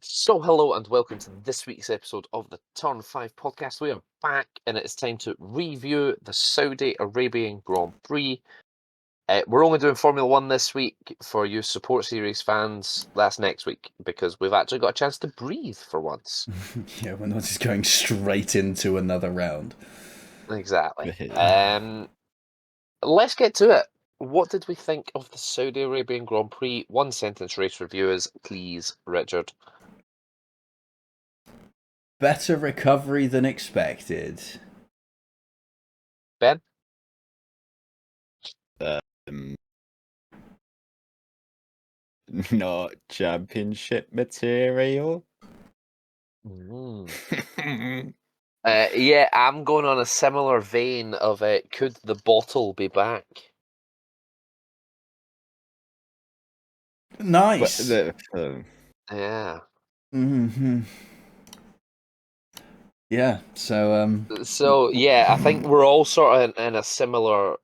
So, hello and welcome to this week's episode of the Turn 5 podcast. We are back and it's time to review the Saudi Arabian Grand Prix. We're only doing Formula One this week. For you Support Series fans, that's next week because we've actually got a chance to breathe for once. Yeah, we're not just going straight into another round. Exactly. Let's get to it. What did we think of the Saudi Arabian Grand Prix? One sentence race reviewers, please, Richard. Better recovery than expected. Ben? Um, Not championship material. Yeah, I'm going on a similar vein of could the bottle be back? Nice. Yeah. Mm-hmm. Yeah. So yeah, I think we're all sort of in a similar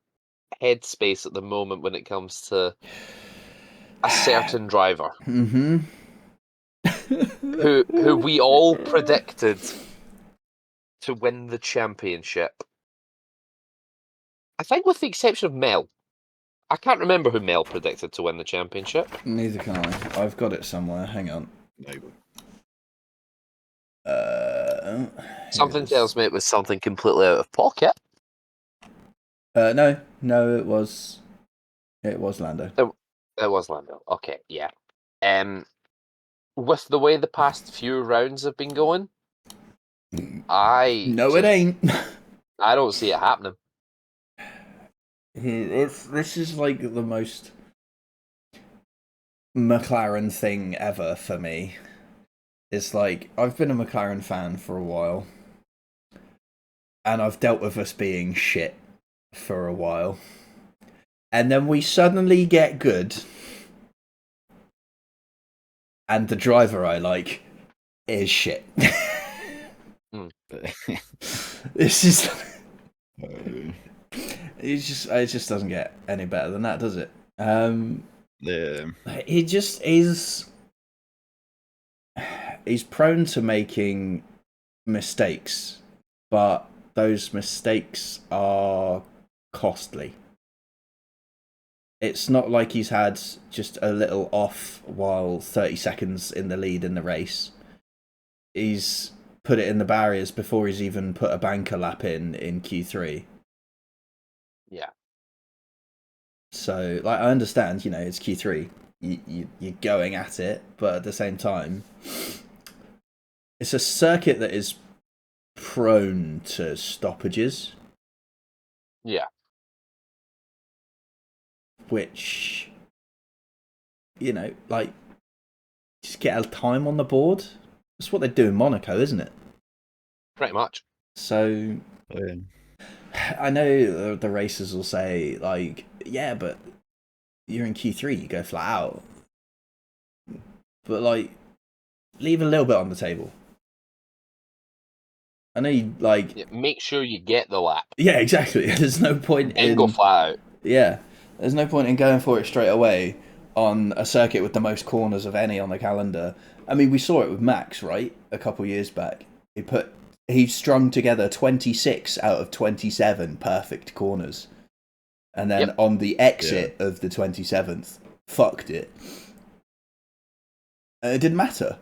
headspace at the moment when it comes to a certain driver Mm-hmm. who we all predicted to win the championship. I think with the exception of Mel. I can't remember who Mel predicted to win the championship. Neither can I. I've got it somewhere. Hang on. No. Something tells me it was something completely out of pocket. No, it was Lando. It was Lando. Okay, yeah. With the way the past few rounds have been going, it ain't. I don't see it happening. This is like the most McLaren thing ever for me. It's like I've been a McLaren fan for a while, and I've dealt with us being shit for a while, and then we suddenly get good, and the driver I like is shit. This is it just doesn't get any better than that, does it? He just is. He's prone to making mistakes, but those mistakes are costly. It's not like he's had just a little off while 30 seconds in the lead in the race. He's put it in the barriers before he's even put a banker lap in Q3. Yeah. So, like, I understand, it's Q3. You're going at it, but at the same time, it's a circuit that is prone to stoppages. Yeah. Which, like, just get a time on the board. That's what they do in Monaco, isn't it? Pretty much. So, I know the racers will say, like, yeah, but you're in Q3, you go flat out. But, like, leave a little bit on the table. I know you, like... Yeah, make sure you get the lap. Yeah, exactly. There's no point in... And go flat out. Yeah. There's no point in going for it straight away on a circuit with the most corners of any on the calendar. I mean, we saw it with Max, right? A couple years back. He strung together 26 out of 27 perfect corners. And then on the exit of the 27th, fucked it. And it didn't matter.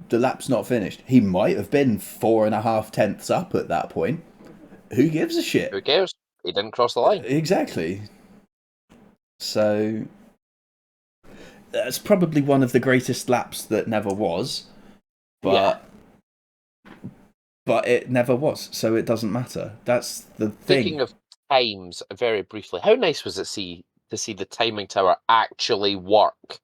The lap's not finished. He might have been 4.5 tenths up at that point. Who gives a shit? Who cares? He didn't cross the line. Exactly. So that's probably one of the greatest laps that never was. But it never was, so it doesn't matter. That's the thing. Speaking of times, very briefly, how nice was it to see the timing tower actually work?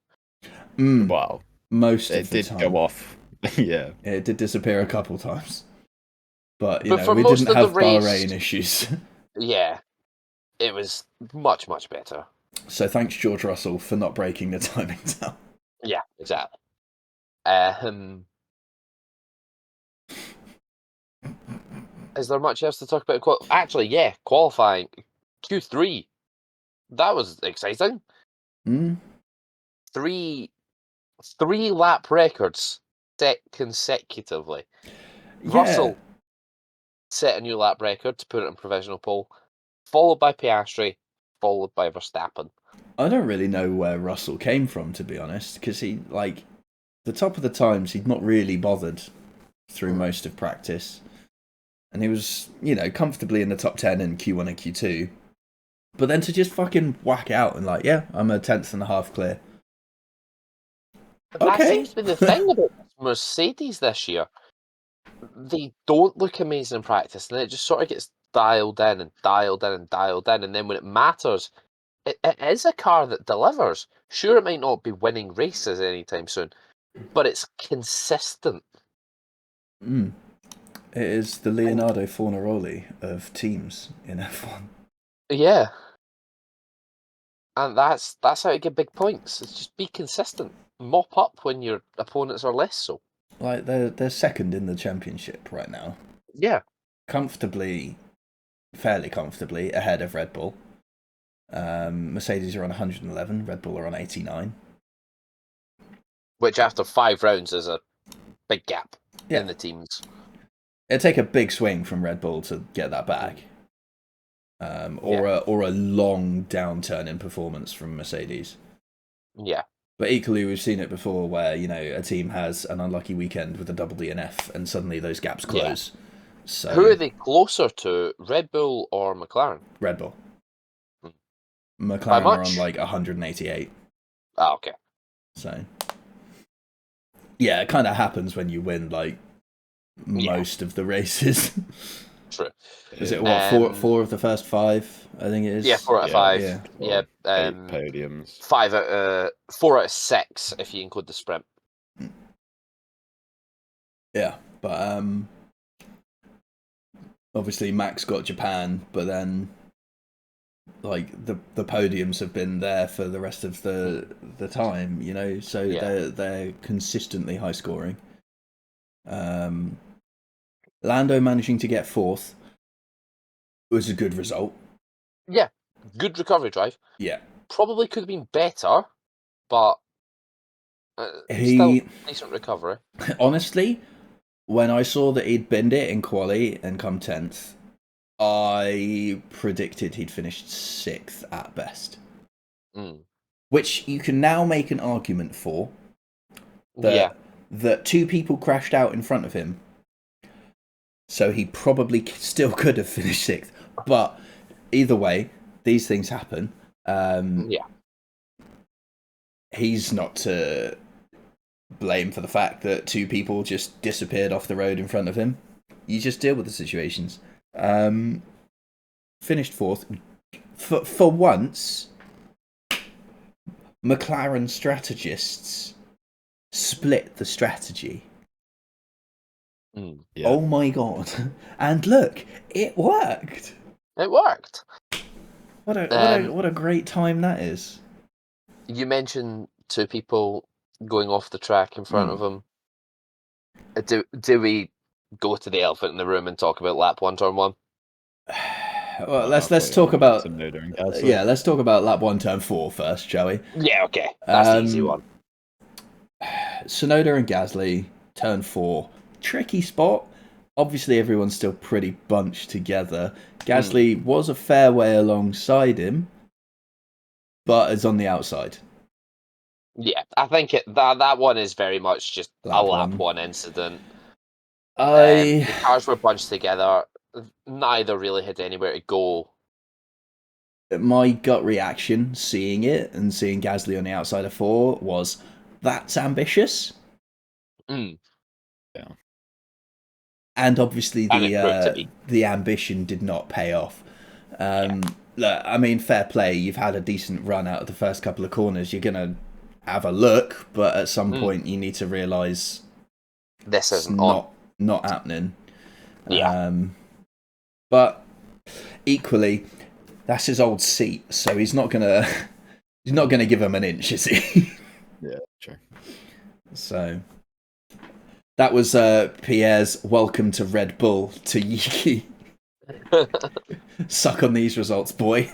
Wow. Most of the time. It did go off. Yeah. It did disappear a couple times. But, we didn't have Bahrain issues. Yeah. It was much, much better. So thanks, George Russell, for not breaking the timing tower. Yeah, exactly. Is there much else to talk about? Actually, yeah, qualifying. Q3. That was exciting. 3 lap records consecutively. Yeah. Russell set a new lap record to put it in provisional pole, followed by Piastri, followed by Verstappen. I don't really know where Russell came from, to be honest, because he, like, the top of the times, he'd not really bothered through most of practice. And he was, comfortably in the top 10 in Q1 and Q2. But then to just fucking whack out and like, yeah, I'm a 10th and a half clear. That Okay. seems to be the thing about Mercedes this year. They don't look amazing in practice, and then it just sort of gets dialed in and dialed in and dialed in, and then when it matters, it is a car that delivers. Sure, it might not be winning races anytime soon, but it's consistent. It is the Leonardo Fornaroli of teams in F1. Yeah. And that's how you get big points. It's just be consistent. Mop up when your opponents are less so. Like, they're second in the championship right now. Yeah. Fairly comfortably ahead of Red Bull. Mercedes are on 111, Red Bull are on 89. Which after 5 rounds is a big gap Yeah. in the teams. It'd take a big swing from Red Bull to get that back. Or a long downturn in performance from Mercedes. Yeah. But equally, we've seen it before where, a team has an unlucky weekend with a double DNF and suddenly those gaps close. So, Who are they closer to, Red Bull or McLaren? Red Bull. By McLaren are much? on like 188. Ah, okay. So, yeah, it kind of happens when you win like most of the races. True. Is it what, four of the first 5? I think it is. Yeah, 4 out of 5. Yeah. Yeah. 8 podiums. 4 out of 6 if you include the sprint. Yeah, but obviously Max got Japan, but then like the podiums have been there for the rest of the time, so they're consistently high scoring. Lando managing to get 4th was a good result. Yeah, good recovery drive. Yeah, Probably could have been better, but still decent recovery. Honestly, when I saw that he'd binned it in quali and come 10th, I predicted he'd finished 6th at best. Which you can now make an argument for. That 2 people crashed out in front of him. So he probably still could have finished 6th. But either way, these things happen. He's not to blame for the fact that 2 people just disappeared off the road in front of him. You just deal with the situations. Finished 4th. For once, McLaren strategists split the strategy. Yeah. Oh my god. And look, it worked. It worked. What a great time that is. You mentioned 2 people going off the track in front of him. Do we go to the elephant in the room and talk about lap 1, turn 1? Well, let's talk about Gasly. let's talk about lap 1, turn 4 first, shall we? Yeah, okay. That's the easy one. Tsunoda and Gasly, turn 4. Tricky spot. Obviously, everyone's still pretty bunched together. Gasly was a fair way alongside him, but is on the outside. Yeah, I think that one is very much just a lap 1. 1 incident. The cars were bunched together. Neither really had anywhere to go. My gut reaction, seeing it and seeing Gasly on the outside of 4, was that's ambitious. Yeah. And obviously the ambition did not pay off. Look, I mean, fair play. You've had a decent run out of the first couple of corners. You're gonna have a look, but at some point you need to realise this isn't not happening. Yeah. But equally, that's his old seat, so he's not gonna give him an inch, is he? Yeah, sure. So that was Pierre's welcome to Red Bull to Yuki. Suck on these results, boy.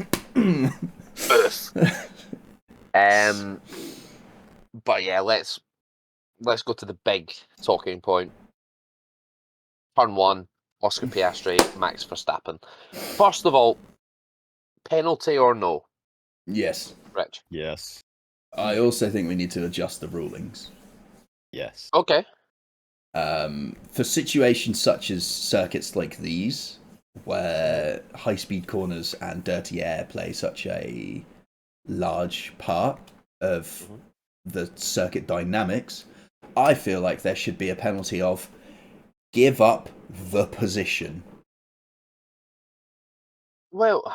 But yeah, let's let's go to the big talking point. Turn 1, Oscar Piastri, Max Verstappen. First of all, penalty or no, Yes. Rich? Yes. I also think we need to adjust the rulings. Yes. Okay. For situations such as circuits like these, where high-speed corners and dirty air play such a large part of the circuit dynamics, I feel like there should be a penalty of give up the position. Well,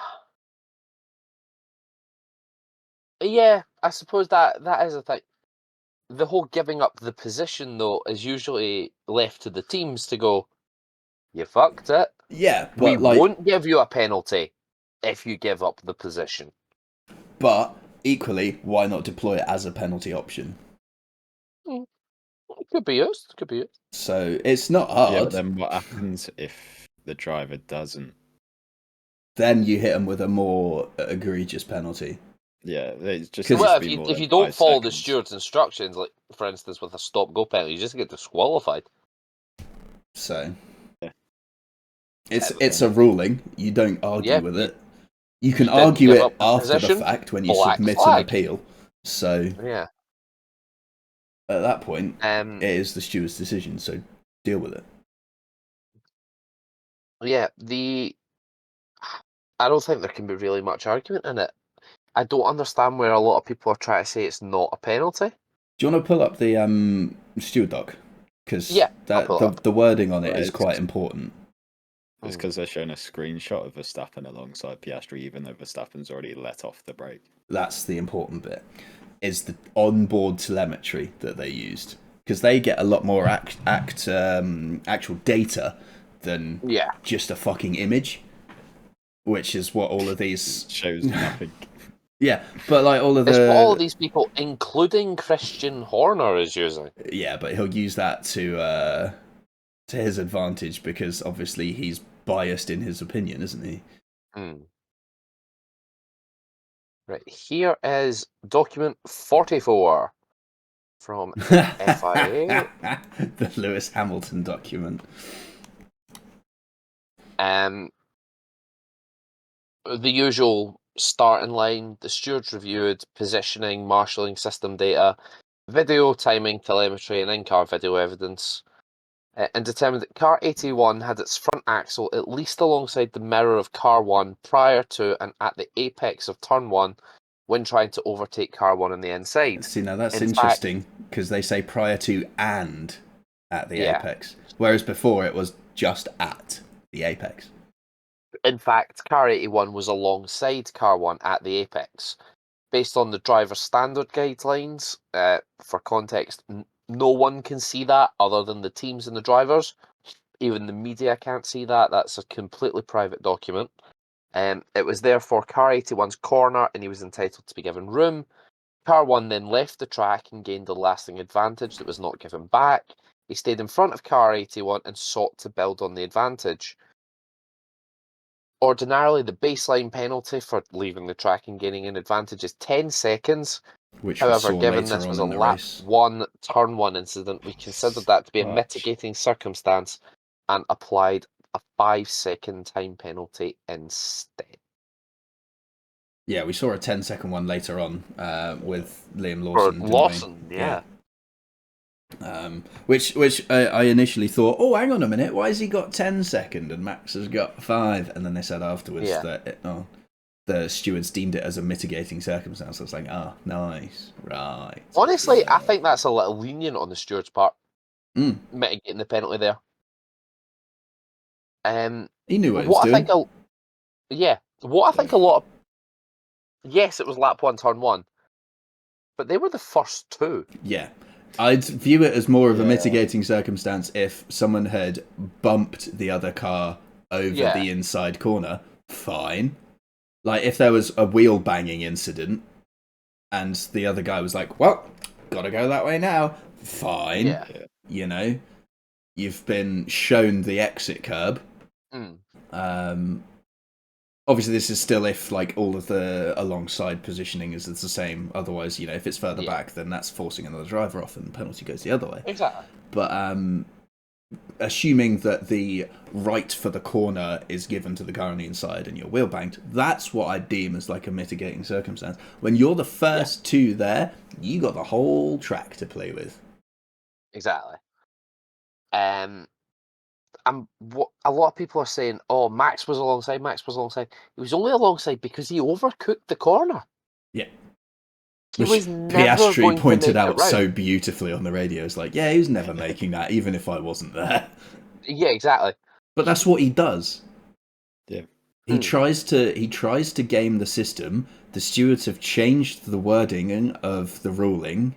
yeah, I suppose that is a thing. The whole giving up the position, though, is usually left to the teams to go, you fucked it. Yeah, We but like, won't give you a penalty if you give up the position. but equally, why not deploy it as a penalty option? It could be used. Could be used. So it's not hard. Yeah, but then what happens if the driver doesn't? Then you hit them with a more egregious penalty. Yeah, it's just Well, needs to be more if than you don't 5 follow the seconds. steward's instructions, like for instance with a stop-go penalty, you just get disqualified. So Yeah. it's a ruling. You don't argue Yeah, with it. You can you didn't argue give it up the after the position, fact when you black submit flag. an appeal. So Yeah. at that point, Um. it is the steward's decision. So deal with it. Yeah. I don't think there can be really much argument in it. I don't understand where a lot of people are trying to say it's not a penalty. Do you want to pull up the steward doc? Because Yeah, I'll pull it up. the wording on it Right, is quite important. It's because they're showing a screenshot of Verstappen alongside Piastri, even though Verstappen's already let off the brake. That's the important bit. Is the onboard telemetry that they used, because they get a lot more actual data than just a fucking image, which is what all of these It shows nothing. Yeah, but like all of It's the what all of these people, including Christian Horner, is using. Yeah, but he'll use that to his advantage because obviously he's biased in his opinion, isn't he? Right, here is document 44 from FIA. The Lewis Hamilton document. The usual starting line, the stewards reviewed positioning, marshalling system data, video, timing, telemetry, and in-car video evidence, and determined that car 81 had its front axle at least alongside the mirror of car 1 prior to and at the apex of turn 1 when trying to overtake car 1 on the inside. See, now that's In interesting because they say prior to and at the Yeah. apex, whereas before it was just at the apex. In fact, car 81 was alongside car 1 at the apex. Based on the driver standard guidelines, for context, no one can see that other than the teams and the drivers. Even the media can't see that. That's a completely private document. It was therefore car 81's corner and he was entitled to be given room. Car 1 then left the track and gained a lasting advantage that was not given back. He stayed in front of car 81 and sought to build on the advantage. Ordinarily, the baseline penalty for leaving the track and gaining an advantage is 10 seconds. Which we However, saw given later this on was in a the lap race. 1, turn 1 incident, we considered that to be a But- mitigating circumstance and applied a 5-second time penalty instead. Yeah, we saw a 10-second one later on with Liam Or Lawson. didn't we? Lawson, yeah. Which I initially thought, oh, hang on a minute, why has he got 10 second and Max has got 5? And then they said afterwards that the stewards deemed it as a mitigating circumstance. I was like, nice, right. Honestly, I think that's a little lenient on the steward's part, mitigating the penalty there. He knew what he was doing. What I think a lot of... Yes, it was lap 1, turn 1, but they were the first two. Yeah. I'd view it as more of a mitigating circumstance if someone had bumped the other car over the inside corner. Fine. Like, if there was a wheel banging incident and the other guy was like, well, gotta go that way now. Fine. Yeah. You know, you've been shown the exit curb. Obviously, this is still if like all of the alongside positioning is the same. Otherwise, if it's further back, then that's forcing another driver off, and the penalty goes the other way. Exactly. But assuming that the right for the corner is given to the car on the inside and you're wheel banked, that's what I deem as like a mitigating circumstance. When you're the first two there, you got the whole track to play with. Exactly. What a lot of people are saying, oh, Max was alongside. He was only alongside because he overcooked the corner. Yeah. He Which was never Piastri going pointed to make out it round. so beautifully on the radio. It's like, yeah, he was never making that, even if I wasn't there. Yeah, exactly. But that's what he does. Yeah. He tries to game the system. The stewards have changed the wording of the ruling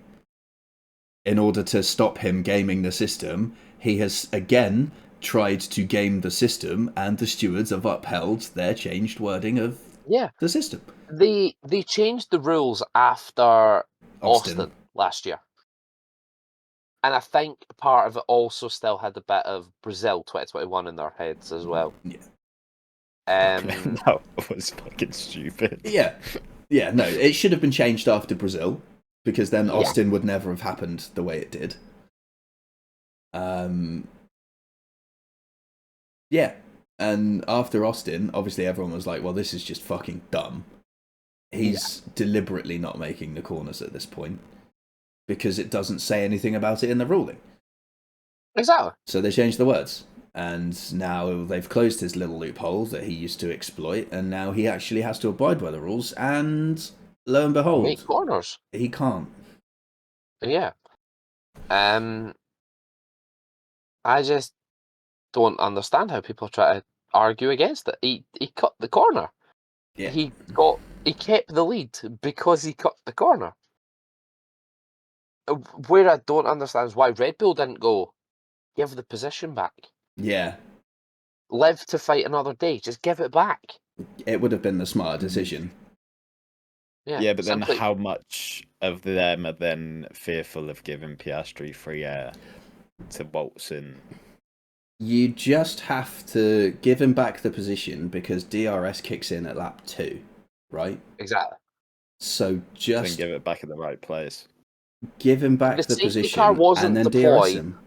in order to stop him gaming the system. He has again tried to game the system, and the stewards have upheld their changed wording of the system. They changed the rules after Austin last year. And I think part of it also still had a bit of Brazil 2021 in their heads as well. Yeah. That was fucking stupid. Yeah. Yeah, no, it should have been changed after Brazil, because then Austin would never have happened the way it did. Yeah. And after Austin, obviously everyone was like, well, this is just fucking dumb. He's deliberately not making the corners at this point, because it doesn't say anything about it in the ruling. Exactly. So they changed the words. And now they've closed his little loophole that he used to exploit, and now he actually has to abide by the rules, and lo and behold, make corners. He can't. Yeah. I just don't understand how people try to argue against it. He cut the corner. Yeah. He kept the lead because he cut the corner. Where I don't understand is why Red Bull didn't go, give the position back. Yeah. Live to fight another day. Just give it back. It would have been the smarter decision. Yeah, but then how much of them are then fearful of giving Piastri free air to waltz in? You just have to give him back the position because DRS kicks in at lap 2, right? Exactly. So just give it back at the right place. Give him back the position and then DRS him.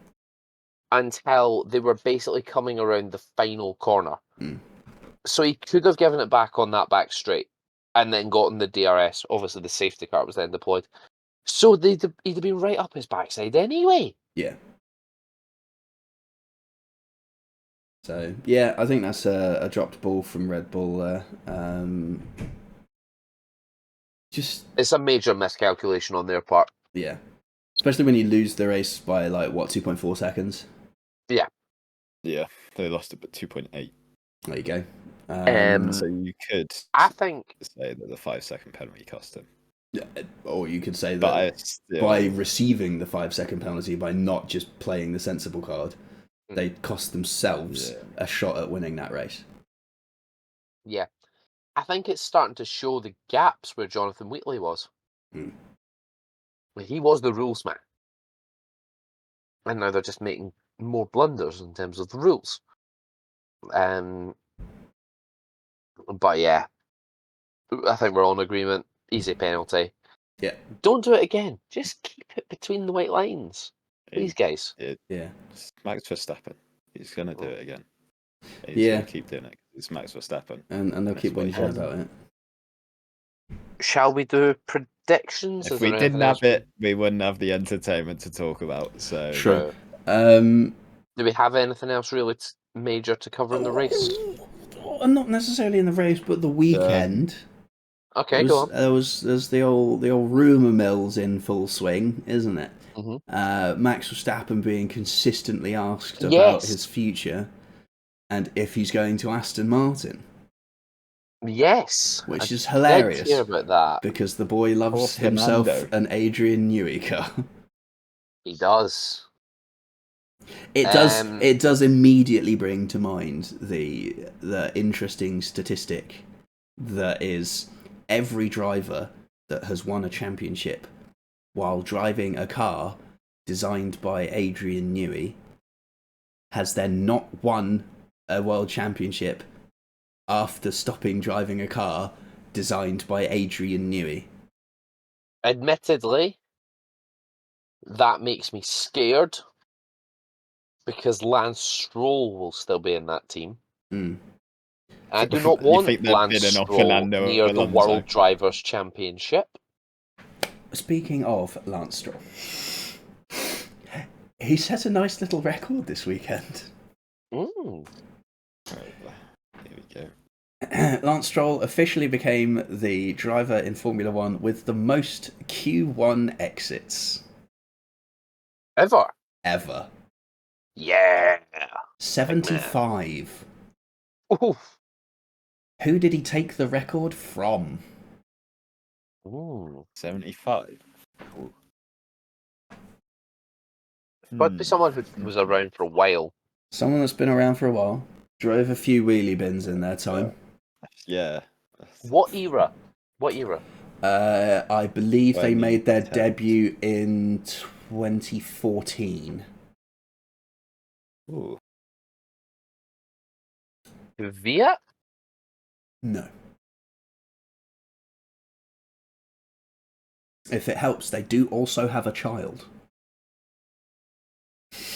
Until they were basically coming around the final corner. So he could have given it back on that back straight and then gotten the DRS. Obviously, the safety car was then deployed. So he'd have been right up his backside anyway. Yeah. So, yeah, I think that's a dropped ball from Red Bull. It's a major miscalculation on their part. Yeah. Especially when you lose the race by, 2.4 seconds? Yeah. Yeah, they lost it by 2.8. There you go. So you could say that the 5-second penalty cost him. Yeah, or you could say that by receiving the 5-second penalty, by not just playing the sensible card, they cost themselves a shot at winning that race. Yeah. I think it's starting to show the gaps where Jonathan Wheatley was. He was the rules man. And now they're just making more blunders in terms of the rules. But yeah, I think we're all in agreement. Easy penalty. Yeah. Don't do it again. Just keep it between the white lines. Please, guys. Yeah. Max Verstappen. He's going to do it again. He's going to keep doing it. It's Max Verstappen. And they'll keep whinging about it. Shall we do predictions? If we didn't have it, we wouldn't have the entertainment to talk about. So Sure. Do we have anything else really major to cover in the race? Not necessarily in the race, but the weekend. Okay, go on. There's the old rumour mills in full swing, isn't it? Mm-hmm. Max Verstappen being consistently asked about his future and if he's going to Aston Martin. Yes, which is hilarious. I did hear about that because the boy loves himself an Adrian Newey car. He does. It does immediately bring to mind the interesting statistic that is every driver that has won a championship while driving a car designed by Adrian Newey has then not won a world championship after stopping driving a car designed by Adrian Newey. Admittedly, that makes me scared because Lance Stroll will still be in that team. I do not want Lance Stroll near the World Drivers' Championship. Speaking of Lance Stroll, he set a nice little record this weekend. Ooh. Right, here we go. Lance Stroll officially became the driver in Formula One with the most Q1 exits. Ever. Yeah. 75. Ooh. Who did he take the record from? Ooh. 75. But be someone who was around for a while. Someone that's been around for a while. Drove a few wheelie bins in their time. Yeah. What era? I believe they made their debut in 2014. Ooh. Viet? No. If it helps, they do also have a child.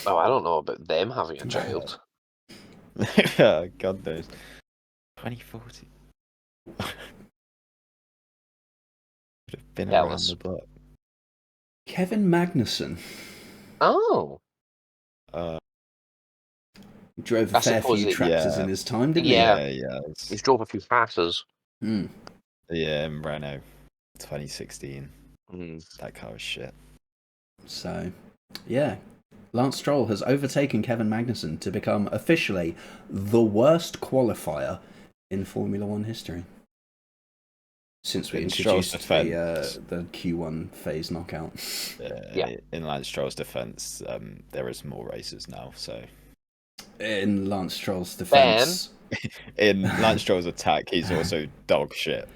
Oh, I don't know about them having a child. God knows. 2014. Would have been around the block. Kevin Magnussen. Oh. He drove a fair few tractors in his time, didn't he? Yeah. He's drove a few passes. Yeah, in Renault. 2016. Mm. That car was shit. So, yeah. Lance Stroll has overtaken Kevin Magnussen to become officially the worst qualifier in Formula One history. Since we introduced the Q1 phase knockout. In Lance Stroll's defence, there is more races now, so... In Lance Stroll's defence... In Lance Stroll's attack, he's also dog shit.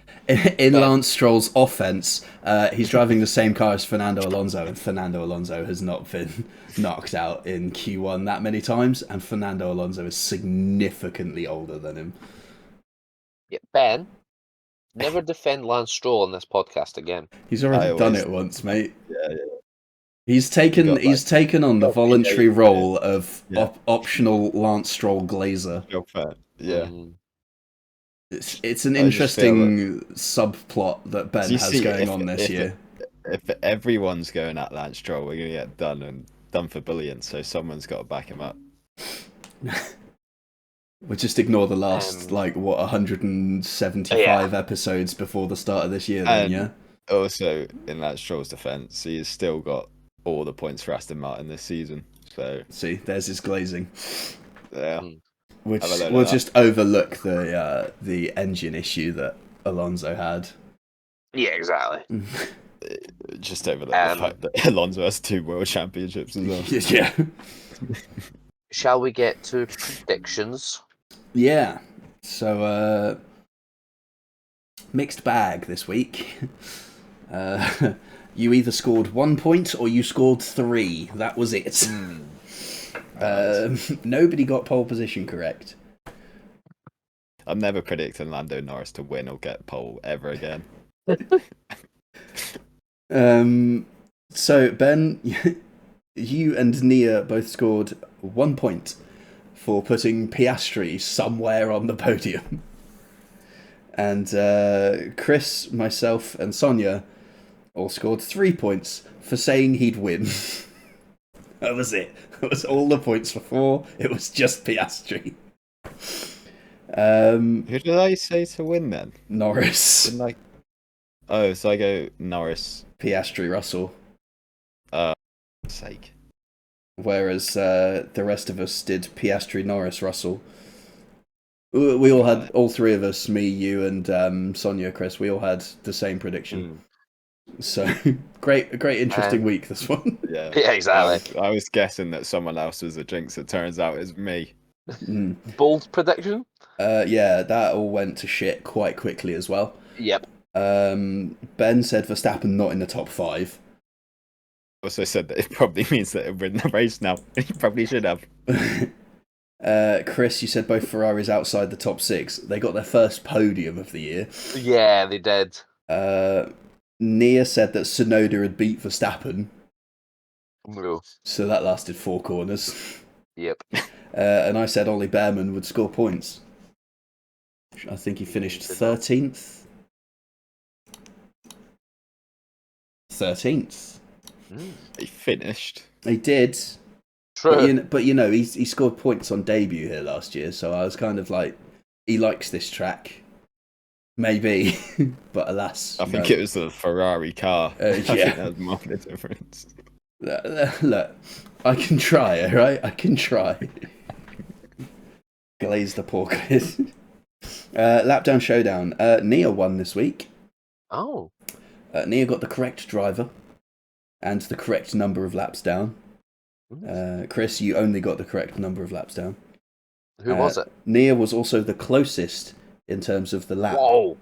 In Lance Stroll's offence, he's driving the same car as Fernando Alonso, and Fernando Alonso has not been knocked out in Q1 that many times, and Fernando Alonso is significantly older than him. Yeah, Ben, never defend Lance Stroll on this podcast again. He's already done it once, mate. Yeah. He's taken on the voluntary role of optional Lance Stroll glazer. Yeah. It's an interesting subplot that Ben has going on this year. If everyone's going at Lance Stroll, we're going to get done for billions, so someone's got to back him up. We'll just ignore the last, 175 episodes before the start of this year, then, yeah? Also, in Lance Stroll's defence, he has still got all the points for Aston Martin this season. So see, there's his glazing. Yeah. We'll just overlook the engine issue that Alonso had. Yeah, exactly. Just overlook the fact that Alonso has 2 world championships as well. Yeah. Shall we get to predictions? Yeah. So, mixed bag this week. You either scored 1 point or you scored 3. That was it. Nobody got pole position correct. I'm never predicting Lando Norris to win or get pole ever again. So, Ben, you and Nia both scored 1 point for putting Piastri somewhere on the podium. And Chris, myself, and Sonia all scored 3 points for saying he'd win. That was it. That was all the points for 4. It was just Piastri. Who did I say to win then? Norris. So I go Norris. Piastri, Russell. Sake. Whereas the rest of us did Piastri, Norris, Russell. We all had, all 3 of us, me, you, and Sonia, Chris, we all had the same prediction. So, great, interesting week, this one. Yeah, exactly. I was guessing that someone else was a jinx. It turns out it's me. Bold prediction? Yeah, that all went to shit quite quickly as well. Yep. Ben said Verstappen not in the top 5. Also said that it probably means that he'll win the race now. He probably should have. Chris, you said both Ferraris outside the top 6. They got their first podium of the year. Yeah, they did. Nia said that Tsunoda had beat Verstappen. No. So that lasted 4 corners. Yep. And I said Ollie Behrman would score points. I think he finished 13th. 13th. He finished. He did. True. But you know, he scored points on debut here last year, so I was kind of like, he likes this track. Maybe. But alas. I think it was the Ferrari car. I think that was more the difference. Look, I can try, alright? I can try. Glaze the poor kid. Lapdown Showdown. Nia won this week. Oh. Nia got the correct driver and the correct number of laps down. Chris, you only got the correct number of laps down. Who was it? Nia was also the closest in terms of the lap. Whoa.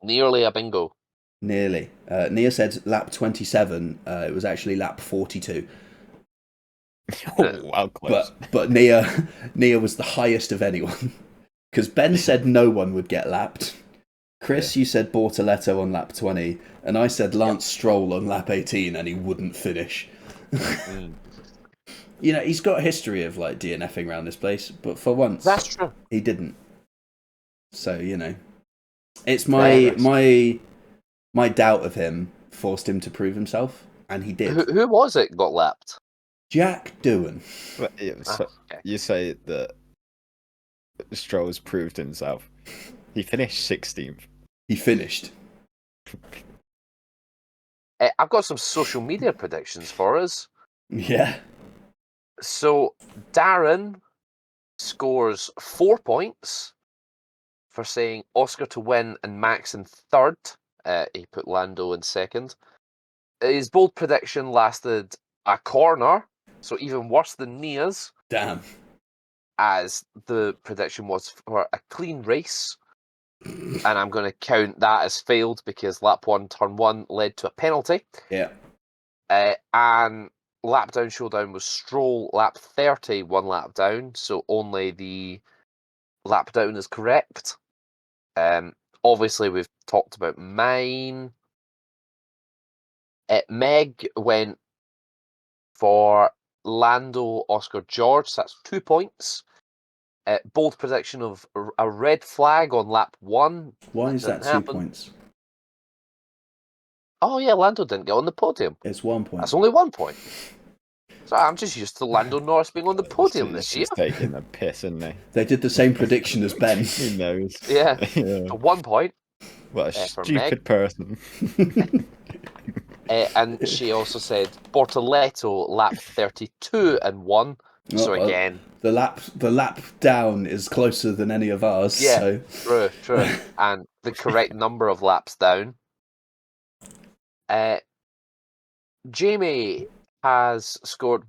Nearly a bingo. Nearly. Nia said lap 27. It was actually lap 42. Wow, close. But Nia was the highest of anyone. Because Ben said no one would get lapped. Chris, you said Bortoletto on lap 20. And I said Lance Stroll on lap 18 and he wouldn't finish. You know, he's got a history of like DNFing around this place. But for once, that's true. He didn't. So, you know. It's my doubt of him forced him to prove himself. And he did. Who was it got lapped? Jack Doohan. You say that Stroll's proved himself. He finished 16th. He finished. I've got some social media predictions for us. Yeah. So Darren scores 4 points for saying Oscar to win and Max in third. He put Lando in second. His bold prediction lasted a corner, so even worse than Nia's. Damn. As the prediction was for a clean race. And I'm going to count that as failed because lap 1, turn 1 led to a penalty. Yeah. And lap down showdown was Stroll, lap 30, 1 lap down. So only the lap down is correct. Obviously, we've talked about mine. Meg went for Lando, Oscar, George. So that's 2 points. Bold prediction of a red flag on lap 1. Why is that 2 points? Oh yeah, Lando didn't get on the podium. It's 1 point. That's only 1 point. So I'm just used to Lando Norris being on the podium this year. He's taking a piss, isn't he? They did the same prediction as Ben. Who knows? Yeah. So 1 point. What a stupid person. And she also said Bortoletto lap 32 and 1. So again, the lap down is closer than any of ours. Yeah, so. True. And the correct number of laps down. Jamie has scored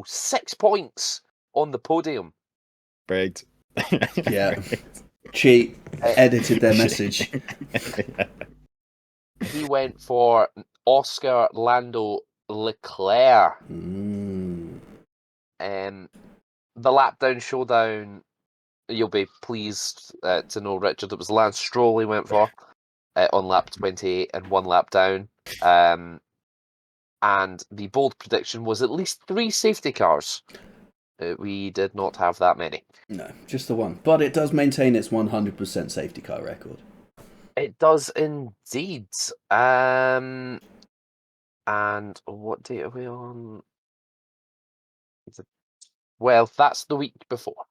6 points on the podium. Great. Yeah. Cheat. Edited their message. He went for Oscar, Lando, Leclerc. The lap down showdown, you'll be pleased to know, Richard, it was Lance Stroll he went for on lap 28 and 1 lap down. And the bold prediction was at least 3 safety cars. We did not have that many. No, just the one. But it does maintain its 100% safety car record. It does indeed. And what date are we on? Well, that's the week before.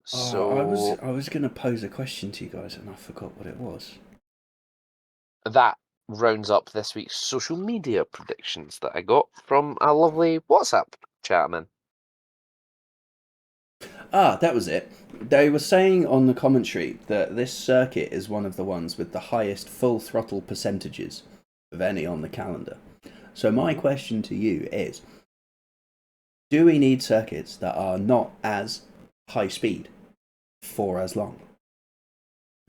So I was going to pose a question to you guys, and I forgot what it was. That rounds up this week's social media predictions that I got from a lovely WhatsApp chatman. That was it. They were saying on the commentary that this circuit is one of the ones with the highest full throttle percentages of any on the calendar. So my question to you is, do we need circuits that are not as high speed for as long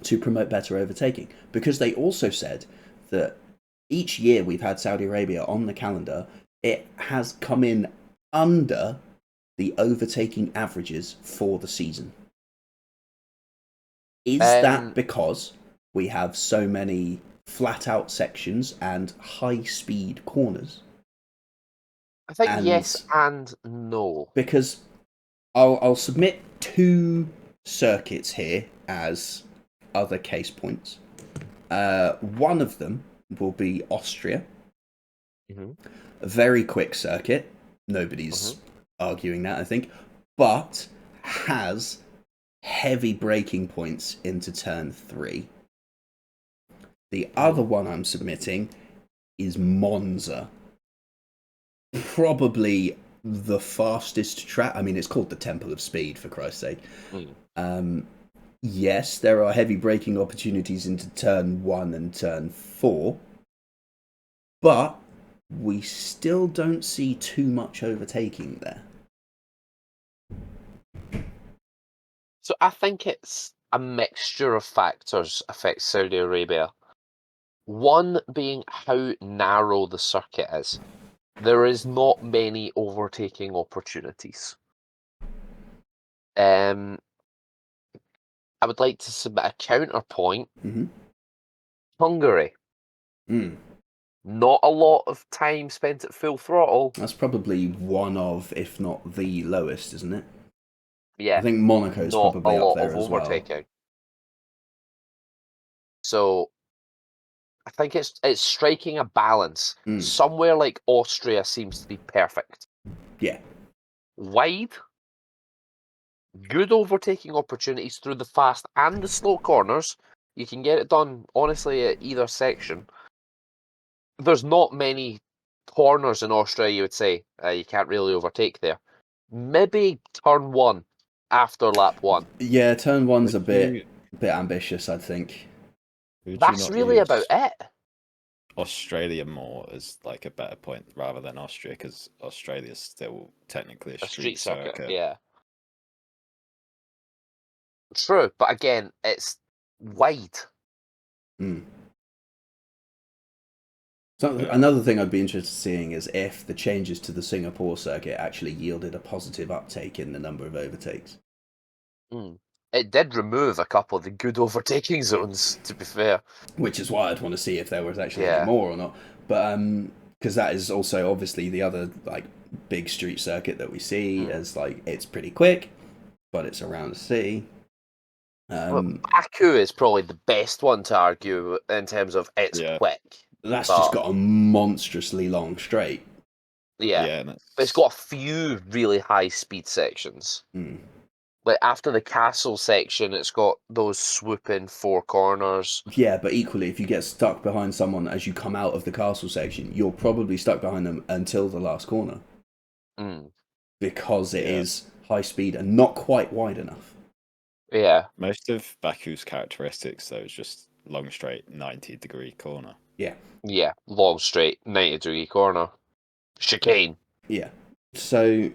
to promote better overtaking? Because they also said that each year we've had Saudi Arabia on the calendar, it has come in under the overtaking averages for the season? Is that because we have so many flat-out sections and high-speed corners? I think yes and no. Because I'll submit 2 circuits here as other case points. One of them will be Austria. Mm-hmm. A very quick circuit. Nobody's arguing that, I think. But has heavy braking points into turn 3. The other one I'm submitting is Monza. Probably the fastest track. I mean, it's called the Temple of Speed, for Christ's sake. Yes, there are heavy braking opportunities into turn 1 and turn 4, but we still don't see too much overtaking there. So I think it's a mixture of factors affects Saudi Arabia. One being how narrow the circuit is. There is not many overtaking opportunities. I would like to submit a counterpoint. Hungary. Not a lot of time spent at full throttle. That's probably one of, if not the lowest, isn't it? Yeah. I think Monaco's probably up there as well. Not a lot of overtaking. So I think it's striking a balance. Somewhere like Austria seems to be perfect. Yeah. Wide, good overtaking opportunities through the fast and the slow corners. You can get it done, honestly, at either section. There's not many corners in Austria, you would say. You can't really overtake there. Maybe turn 1 after lap 1. Yeah, turn 1's a bit ambitious, I think. That's really about it. Australia more as like a better point rather than Austria, because Australia's still technically a street circuit. Yeah. True, but again, it's wide. So another thing I'd be interested in seeing is if the changes to the Singapore circuit actually yielded a positive uptake in the number of overtakes. It did remove a couple of the good overtaking zones, to be fair. Which is why I'd want to see if there was actually any more or not. But because that is also obviously the other like big street circuit that we see as like it's pretty quick, but it's around the city. Baku is probably the best one to argue in terms of it's quick. That's just got a monstrously long straight. Yeah, but it's got a few really high speed sections. Like after the castle section, it's got those swooping 4 corners. Yeah, but equally, if you get stuck behind someone as you come out of the castle section, you're probably stuck behind them until the last corner. Because it is high speed and not quite wide enough. Yeah. Most of Baku's characteristics, though, is just long straight 90-degree corner. Yeah. Yeah, long straight 90-degree corner. Chicane. Yeah. So,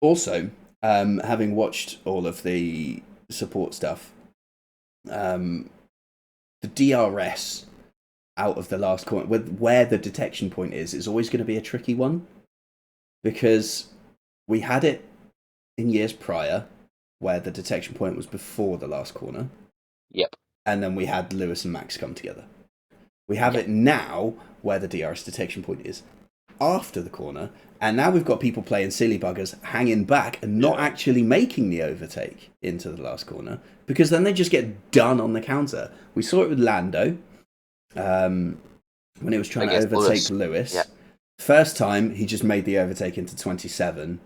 also, having watched all of the support stuff, the DRS out of the last corner, where the detection point is always going to be a tricky one, because we had it in years prior where the detection point was before the last corner. Yep. And then we had Lewis and Max come together. We have it now where the DRS detection point is after the corner, and now we've got people playing silly buggers, hanging back and not actually making the overtake into the last corner, because then they just get done on the counter. We saw it with Lando when he was trying to overtake Lewis. Yeah. First time, he just made the overtake into 27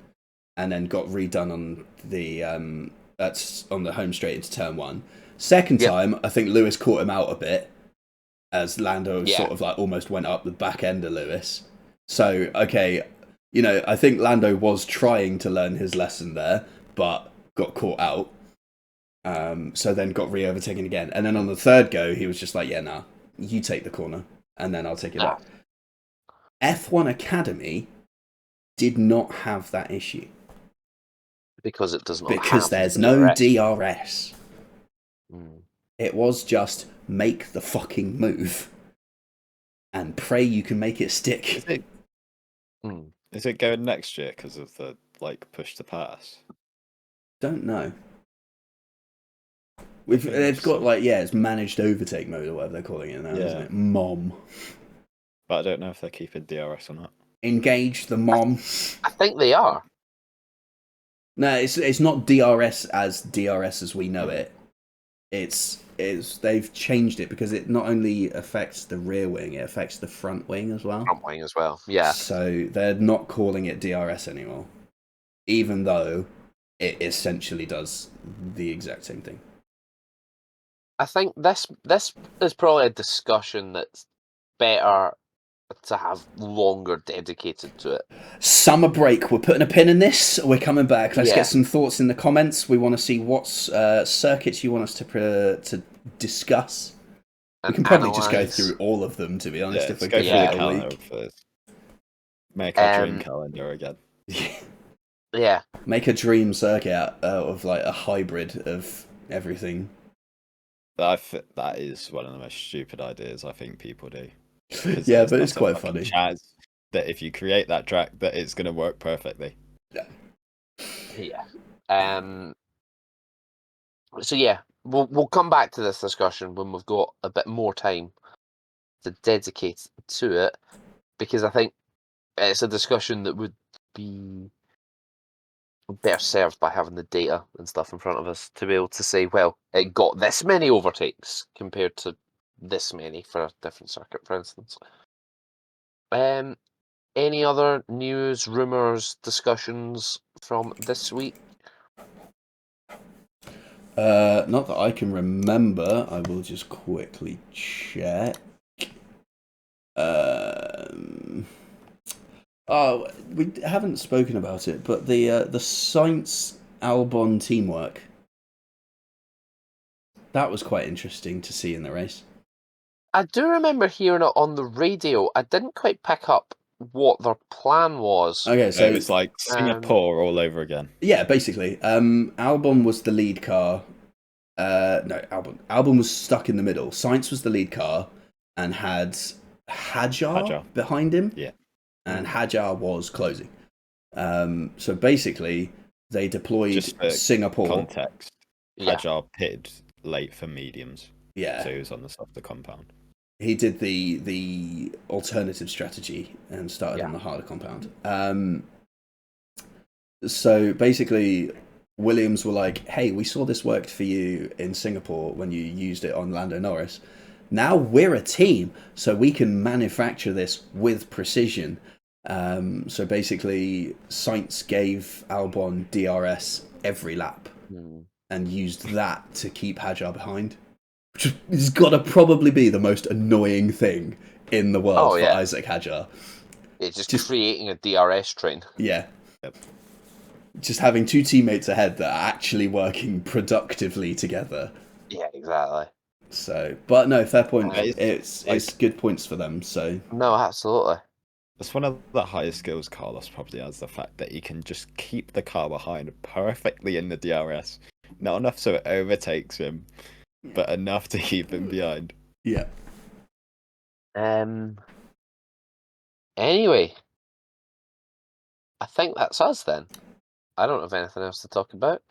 and then got redone on the on the home straight into turn 1. Second time, I think Lewis caught him out a bit as Lando sort of like almost went up the back end of Lewis. So, okay, you know, I think Lando was trying to learn his lesson there, but got caught out. So then got re-overtaken again. And then on the third go, he was just like, yeah, nah, you take the corner, and then I'll take it back. F1 Academy did not have that issue. Because it does not Because there's no DRS. It was just make the fucking move and pray you can make it stick. Is it going next year because of the like push to pass? Don't know. They've got like it's managed overtake mode or whatever they're calling it now, isn't it? Mom. But I don't know if they're keeping DRS or not. Engage the mom. I think they are. No, it's not DRS as we know it. It's they've changed it because it not only affects the rear wing, it affects the front wing as well. Front wing as well, yeah. So they're not calling it DRS anymore, even though it essentially does the exact same thing. I think this is probably a discussion that's better to have longer dedicated to it. Summer break. We're putting a pin in this. We're coming back. Let's get some thoughts in the comments. We want to see what circuits you want us to discuss. We can probably just go through all of them, to be honest. If we go through the calendar first. Make a dream calendar again. Yeah. Make a dream circuit out of like a hybrid of everything. That is one of the most stupid ideas I think people do. Yeah, but it's quite funny. Chance that if you create that track, that it's going to work perfectly. Yeah. So yeah, we'll come back to this discussion when we've got a bit more time to dedicate to it, because I think it's a discussion that would be better served by having the data and stuff in front of us to be able to say, well, it got this many overtakes compared to this many for a different circuit, for instance. Any other news, rumours, discussions from this week? Not that I can remember. I will just quickly check. Oh, we haven't spoken about it, but the Sainz Albon teamwork, that was quite interesting to see in the race. I do remember hearing it on the radio. I didn't quite pick up what their plan was. Okay, so it was like Singapore all over again. Yeah, basically. Albon was the lead car. Albon was stuck in the middle. Sainz was the lead car and had Hadjar behind him. Yeah. And Hadjar was closing. So basically, they deployed Singapore. Context. Hadjar pitted late for mediums. Yeah. So he was on the softer compound. He did the alternative strategy and started on the harder compound. So basically, Williams were like, hey, we saw this worked for you in Singapore when you used it on Lando Norris. Now we're a team, so we can manufacture this with precision. So basically, Sainz gave Albon DRS every lap and used that to keep Hadjar behind. Which has got to probably be the most annoying thing in the world for Isaac Hadjar. It's just creating a DRS train. Yeah. Yep. Just having two teammates ahead that are actually working productively together. Yeah, exactly. So, but no, fair point. It's good points for them. So no, absolutely. That's one of the highest skills Carlos probably has, the fact that he can just keep the car behind perfectly in the DRS. Not enough so it overtakes him, but enough to keep him behind. Yeah. Anyway, I think that's us then. I don't have anything else to talk about.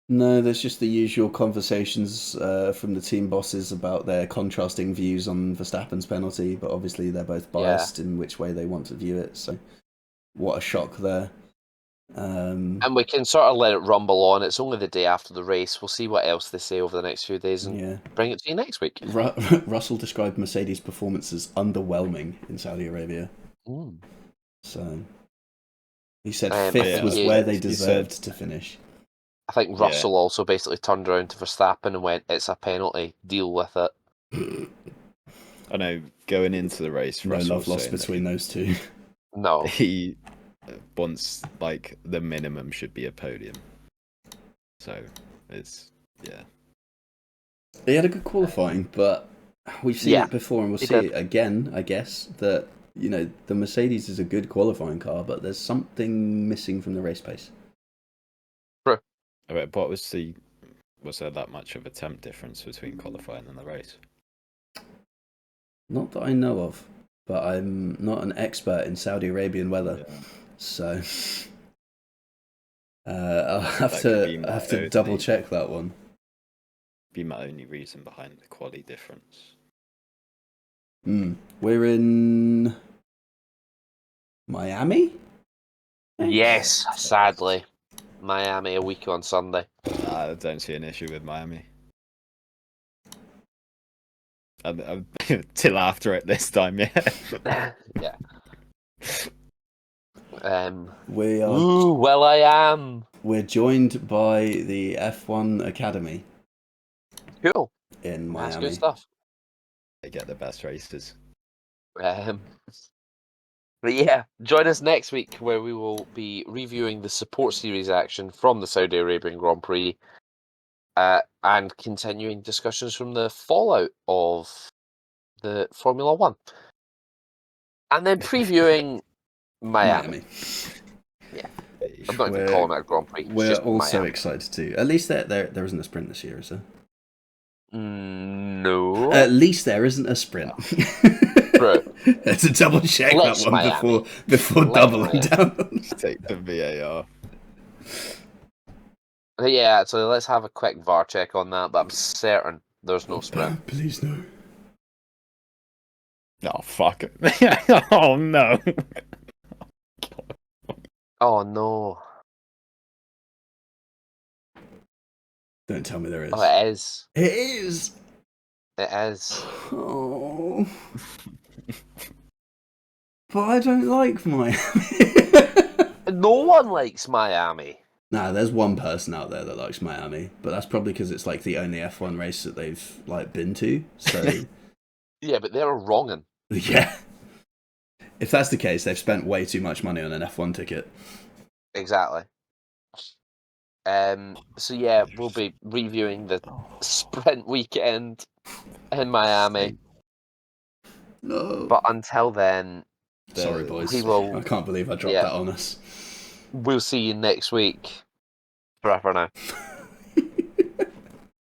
No, there's just the usual conversations from the team bosses about their contrasting views on Verstappen's penalty, but obviously they're both biased in which way they want to view it, so what a shock there. And we can sort of let it rumble on. It's only the day after the race. We'll see what else they say over the next few days and bring it to you next week. Russell described Mercedes' performance as underwhelming in Saudi Arabia. So he said fifth was where they deserved to finish. I think Russell also basically turned around to Verstappen and went, it's a penalty, deal with it. I know, going into the race, no love lost between those two. No. He wants, like, the minimum should be a podium. So, it's, He had a good qualifying, but we've seen it before and we'll see it again, I guess, that, you know, the Mercedes is a good qualifying car, but there's something missing from the race pace. What was there that much of a temp difference between qualifying and the race? Not that I know of, but I'm not an expert in Saudi Arabian weather. So I'll have That could be to my have to only- double check that one. Be my only reason behind the quality difference. We're in Miami. Yes, sadly, Miami a week on Sunday. I don't see an issue with Miami. Till after it this time, yeah. Yeah. We are. Ooh, well, I am. We're joined by the F1 Academy Cool. in That's Miami. good stuff. They get the best races. But yeah, join us next week where we will be reviewing the support series action from the Saudi Arabian Grand Prix and continuing discussions from the fallout of the Formula One. And then previewing Miami. Yeah. I'm not even We're- calling it a Grand Prix. It's We're just also Miami. excited too. At least there isn't a sprint this year, is there? No. At least there isn't a sprint. Bro. Let's double check Flex that one Miami. before Flex doubling Miami. down. Take the VAR. Yeah, so let's have a quick VAR check on that, but I'm certain there's no sprint. Please no. Oh, fuck it. Oh, no. Oh no. Don't tell me there is. Oh, it is. It is. It is. Oh. But I don't like Miami. No one likes Miami. Nah, there's one person out there that likes Miami, but that's probably because it's like the only F1 race that they've like been to. So Yeah, but they're wronging. yeah, if that's the case, they've spent way too much money on an F1 ticket. Exactly. So yeah, we'll be reviewing the sprint weekend in Miami. No. But until then, Sorry, boys. we will- I can't believe I dropped yeah. that on us. we'll see you next week. For now.